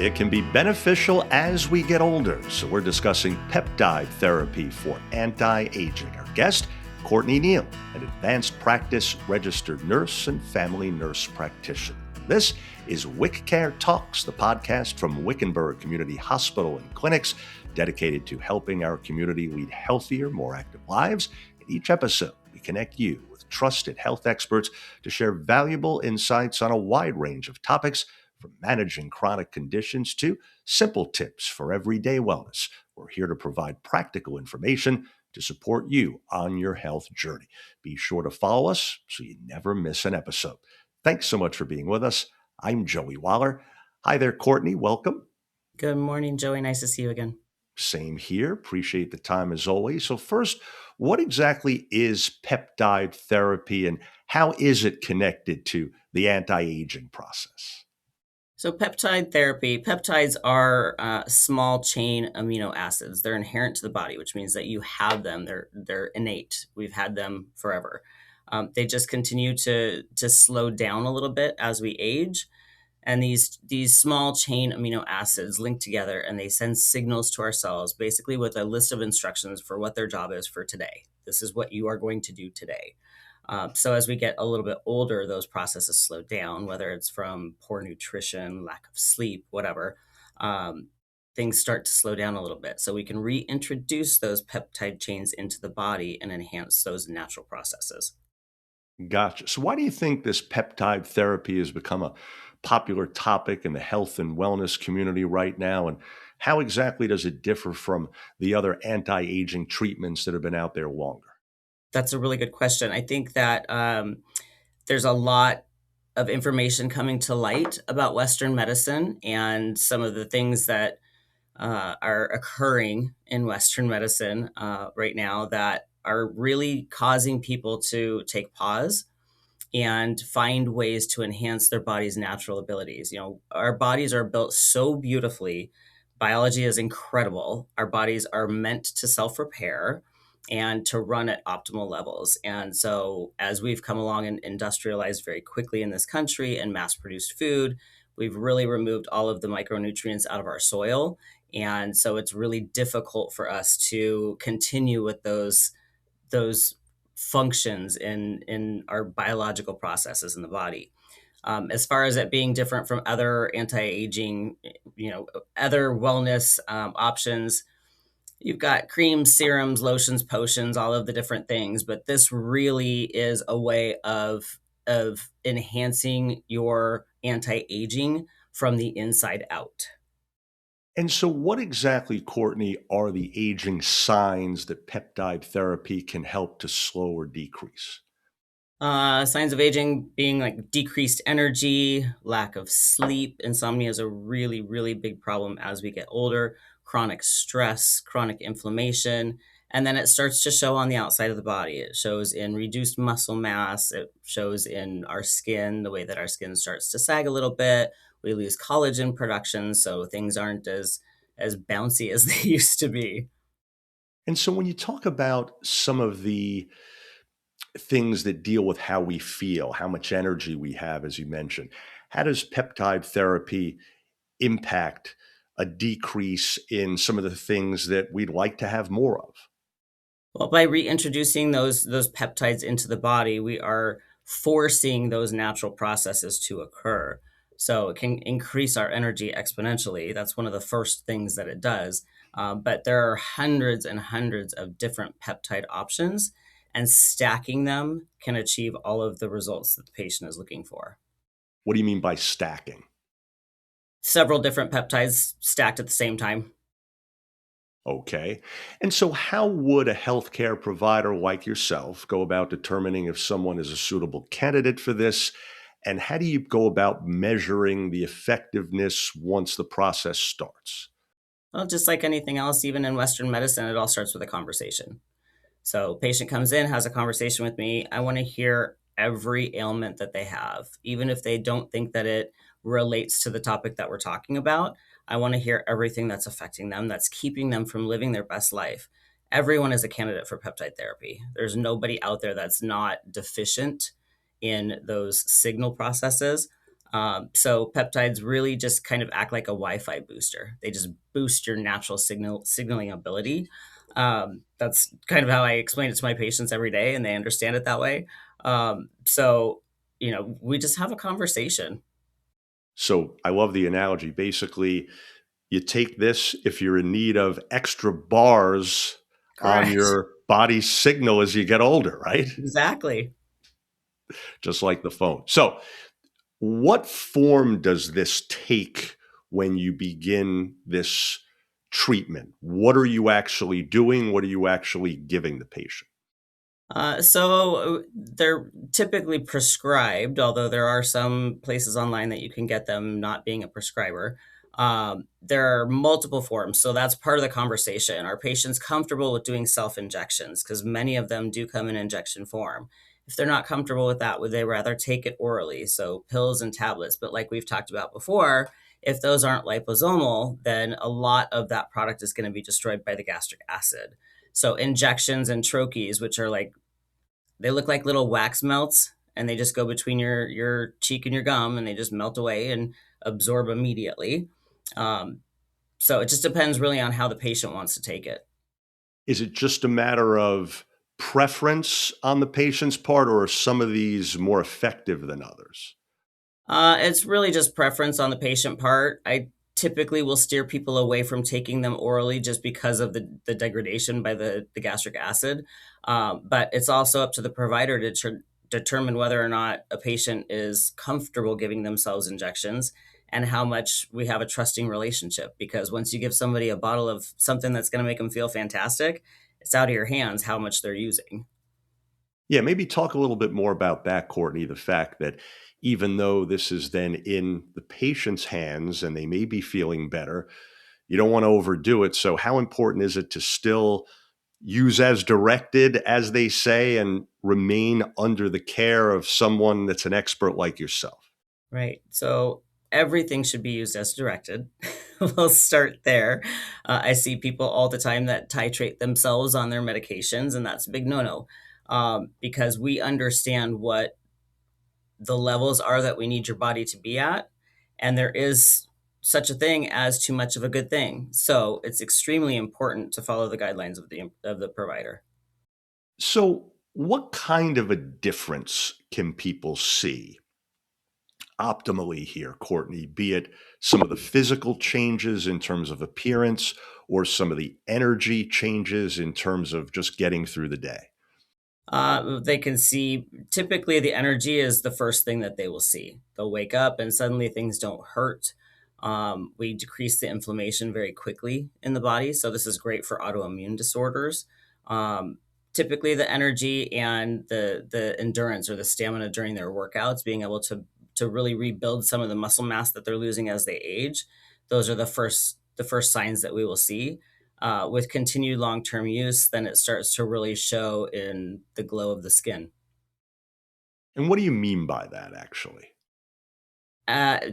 it can be beneficial as we get older. So we're discussing peptide therapy for anti-aging. Our guest, Courtney Neal, an advanced practice registered nurse and family nurse practitioner. This is WIC Talks, the podcast from Wickenburg Community Hospital and Clinics, dedicated to helping our community lead healthier, more active lives. In each episode, we connect you with trusted health experts to share valuable insights on a wide range of topics, from managing chronic conditions to simple tips for everyday wellness. We're here to provide practical information to support you on your health journey. Be sure to follow us so you never miss an episode. Thanks so much for being with us. I'm Joey Waller. Hi there, Courtney. Welcome. Good morning, Joey. Nice to see you again. Same here. Appreciate the time as always. So first, what exactly is peptide therapy and how is it connected to the anti-aging process? So peptide therapy, peptides are small chain amino acids. They're inherent to the body, which means that you have them. They're innate. We've had them forever. They just continue to slow down a little bit as we age. And these small chain amino acids link together and they send signals to our cells, basically with a list of instructions for what their job is for today. This is what you are going to do today. So as we get a little bit older, those processes slow down, whether it's from poor nutrition, lack of sleep, whatever. Things start to slow down a little bit. So we can reintroduce those peptide chains into the body and enhance those natural processes. Gotcha. So why do you think this peptide therapy has become a popular topic in the health and wellness community right now? And how exactly does it differ from the other anti-aging treatments that have been out there longer? That's a really good question. I think that there's a lot of information coming to light about Western medicine and some of the things that are occurring in Western medicine right now that are really causing people to take pause and find ways to enhance their body's natural abilities. You know, our bodies are built so beautifully. Biology is incredible. Our bodies are meant to self-repair and to run at optimal levels. And so as we've come along and industrialized very quickly in this country and mass-produced food, we've really removed all of the micronutrients out of our soil. And so it's really difficult for us to continue with those functions in our biological processes in the body. As far as it being different from other anti-aging, other wellness options, you've got creams, serums, lotions, potions, all of the different things, but this really is a way of enhancing your anti-aging from the inside out. And so what exactly, Courtney, are the aging signs that peptide therapy can help to slow or decrease? Signs of aging being like decreased energy, lack of sleep. Insomnia is a really, really big problem as we get older, chronic stress, chronic inflammation. And then it starts to show on the outside of the body. It shows in reduced muscle mass. It shows in our skin, the way that our skin starts to sag a little bit. We lose collagen production, so things aren't as bouncy as they used to be. And so when you talk about some of the things that deal with how we feel, how much energy we have, as you mentioned, how does peptide therapy impact a decrease in some of the things that we'd like to have more of? Well, by reintroducing those peptides into the body, we are forcing those natural processes to occur. So it can increase our energy exponentially. That's one of the first things that it does. But there are hundreds and hundreds of different peptide options, and stacking them can achieve all of the results that the patient is looking for. What do you mean by stacking? Several different peptides stacked at the same time. Okay. And so, how would a healthcare provider like yourself go about determining if someone is a suitable candidate for this? And how do you go about measuring the effectiveness once the process starts? Well, just like anything else, even in Western medicine, it all starts with a conversation. So patient comes in, has a conversation with me. I want to hear every ailment that they have, even if they don't think that it relates to the topic that we're talking about. I want to hear everything that's affecting them, that's keeping them from living their best life. Everyone is a candidate for peptide therapy. There's nobody out there that's not deficient in those signal processes. So peptides really just kind of act like a Wi-Fi booster. They just boost your natural signaling ability. That's kind of how I explain it to my patients every day, and they understand it that way. So we just have a conversation. So I love the analogy. Basically, you take this if you're in need of extra bars on Correct. your body's signal as you get older, right? Exactly. Just like the phone. So, what form does this take when you begin this treatment? What are you actually doing? What are you actually giving the patient? So they're typically prescribed, although there are some places online that you can get them not being a prescriber. There are multiple forms, so that's part of the conversation. Are patients comfortable with doing self injections? Because many of them do come in injection form. If they're not comfortable with that, would they rather take it orally? So pills and tablets. But like we've talked about before, if those aren't liposomal, then a lot of that product is going to be destroyed by the gastric acid. So injections and troches, which are like they look like little wax melts, and they just go between your cheek and your gum, and they just melt away and absorb immediately. Um, so it just depends really on how the patient wants to take it. Is it just a matter of preference on the patient's part, or are some of these more effective than others? It's really just preference on the patient part. I typically will steer people away from taking them orally just because of the degradation by the gastric acid. But it's also up to the provider to determine whether or not a patient is comfortable giving themselves injections and how much we have a trusting relationship. Because once you give somebody a bottle of something that's going to make them feel fantastic, it's out of your hands how much they're using. Yeah, maybe talk a little bit more about that, Courtney. The fact that even though this is then in the patient's hands and they may be feeling better, you don't want to overdo it. So, how important is it to still use as directed, as they say, and remain under the care of someone that's an expert like yourself? Right. So everything should be used as directed. We'll start there. I see people all the time that titrate themselves on their medications, and that's a big no no because we understand what the levels are that we need your body to be at. And there is such a thing as too much of a good thing. So it's extremely important to follow the guidelines of the provider. So, what kind of a difference can people see optimally here, Courtney? Be it some of the physical changes in terms of appearance or some of the energy changes in terms of just getting through the day? They can see typically the energy is the first thing that they will see. They'll wake up and suddenly things don't hurt. We decrease the inflammation very quickly in the body. So, this is great for autoimmune disorders. Um, Typically, the energy and the endurance or the stamina during their workouts, being able to really rebuild some of the muscle mass that they're losing as they age, those are the first signs that we will see with continued long-term use, then it starts to really show in the glow of the skin. And what do you mean by that, actually?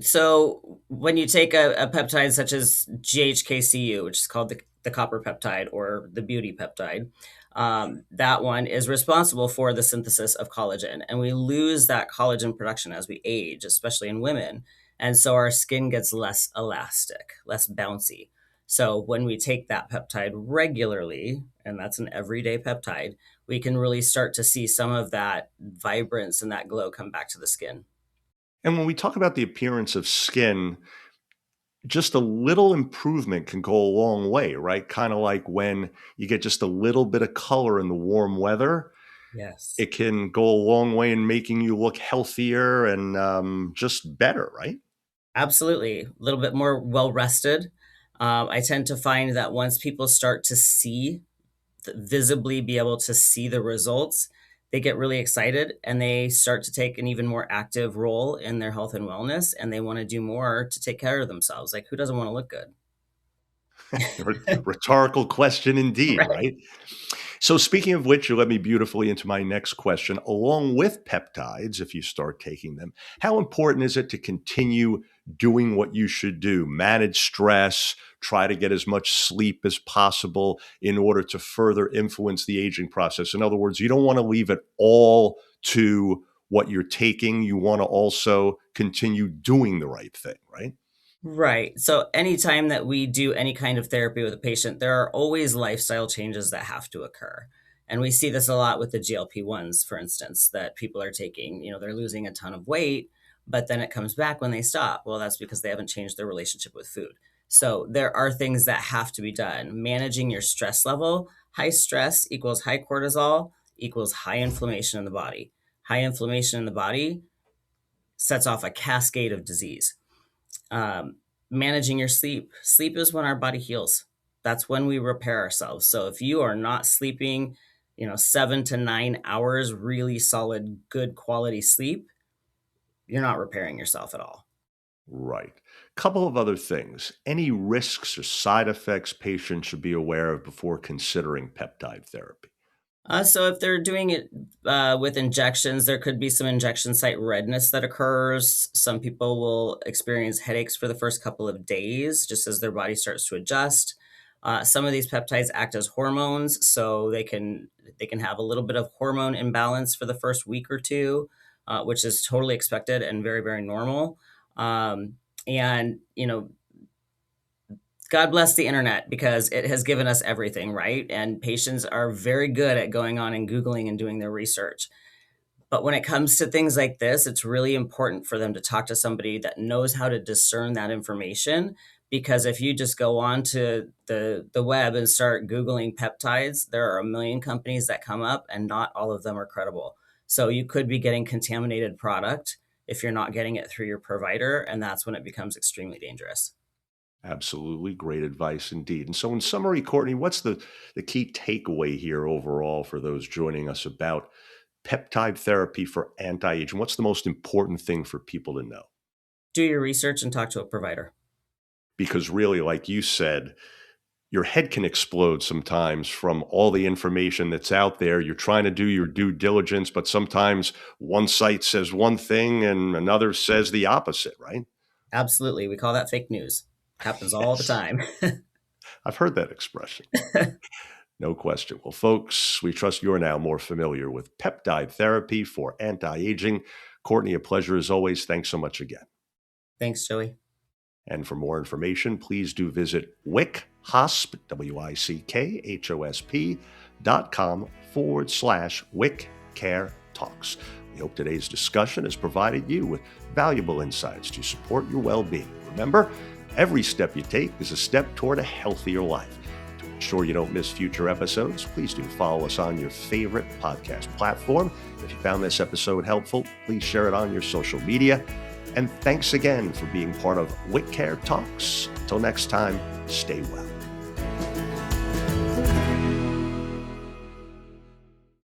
So when you take a peptide such as GHKCU, which is called the copper peptide or the beauty peptide, that one is responsible for the synthesis of collagen. And we lose that collagen production as we age, especially in women. And so our skin gets less elastic, less bouncy. So when we take that peptide regularly, and that's an everyday peptide, we can really start to see some of that vibrance and that glow come back to the skin. And when we talk about the appearance of skin, just a little improvement can go a long way, right? Kind of like when you get just a little bit of color in the warm weather, Yes. it can go a long way in making you look healthier and just better, right? Absolutely. A little bit more well rested. I tend to find that once people start to see, visibly be able to see the results, they get really excited and they start to take an even more active role in their health and wellness. And they want to do more to take care of themselves. Like, who doesn't want to look good? Rhetorical question indeed, Right. right? So, speaking of which, you led me beautifully into my next question. Along with peptides, if you start taking them, how important is it to continue doing what you should do? Manage stress, try to get as much sleep as possible in order to further influence the aging process. In other words, you don't want to leave it all to what you're taking, you want to also continue doing the right thing, right? Right. So anytime that we do any kind of therapy with a patient, there are always lifestyle changes that have to occur. And we see this a lot with the GLP-1s, for instance, that people are taking. They're losing a ton of weight, but then it comes back when they stop. Well, that's because they haven't changed their relationship with food. So there are things that have to be done. Managing your stress level, high stress equals high cortisol equals high inflammation in the body. High inflammation in the body sets off a cascade of disease. Managing your sleep. Sleep is when our body heals. That's when we repair ourselves. So if you are not sleeping, 7 to 9 hours, really solid, good quality sleep, you're not repairing yourself at all. Right. Couple of other things. Any risks or side effects patients should be aware of before considering peptide therapy? So if they're doing it with injections, there could be some injection site redness that occurs. Some people will experience headaches for the first couple of days, just as their body starts to adjust. Some of these peptides act as hormones, so they can have a little bit of hormone imbalance for the first week or two, which is totally expected and very, very normal. And God bless the internet because it has given us everything, right? And patients are very good at going on and Googling and doing their research. But when it comes to things like this, it's really important for them to talk to somebody that knows how to discern that information. Because if you just go on to the web and start Googling peptides, there are a million companies that come up and not all of them are credible. So you could be getting contaminated product if you're not getting it through your provider. And that's when it becomes extremely dangerous. Absolutely. Great advice indeed. And so, in summary, Courtney, what's the key takeaway here overall for those joining us about peptide therapy for anti-aging? What's the most important thing for people to know? Do your research and talk to a provider. Because really, like you said, your head can explode sometimes from all the information that's out there. You're trying to do your due diligence, but sometimes one site says one thing and another says the opposite, right? Absolutely. We call that fake news. Happens all the Yes. time. I've heard that expression. No question. Well, folks, we trust you're now more familiar with peptide therapy for anti-aging. Courtney, a pleasure as always. Thanks so much again. Thanks, Joey. And for more information, please do visit WICkhosp, WICkhosp.com/WIC Care Talks. We hope today's discussion has provided you with valuable insights to support your well-being. Remember, every step you take is a step toward a healthier life. To ensure you don't miss future episodes, please do follow us on your favorite podcast platform. If you found this episode helpful, please share it on your social media. And thanks again for being part of WIC Care Talks. Until next time, stay well.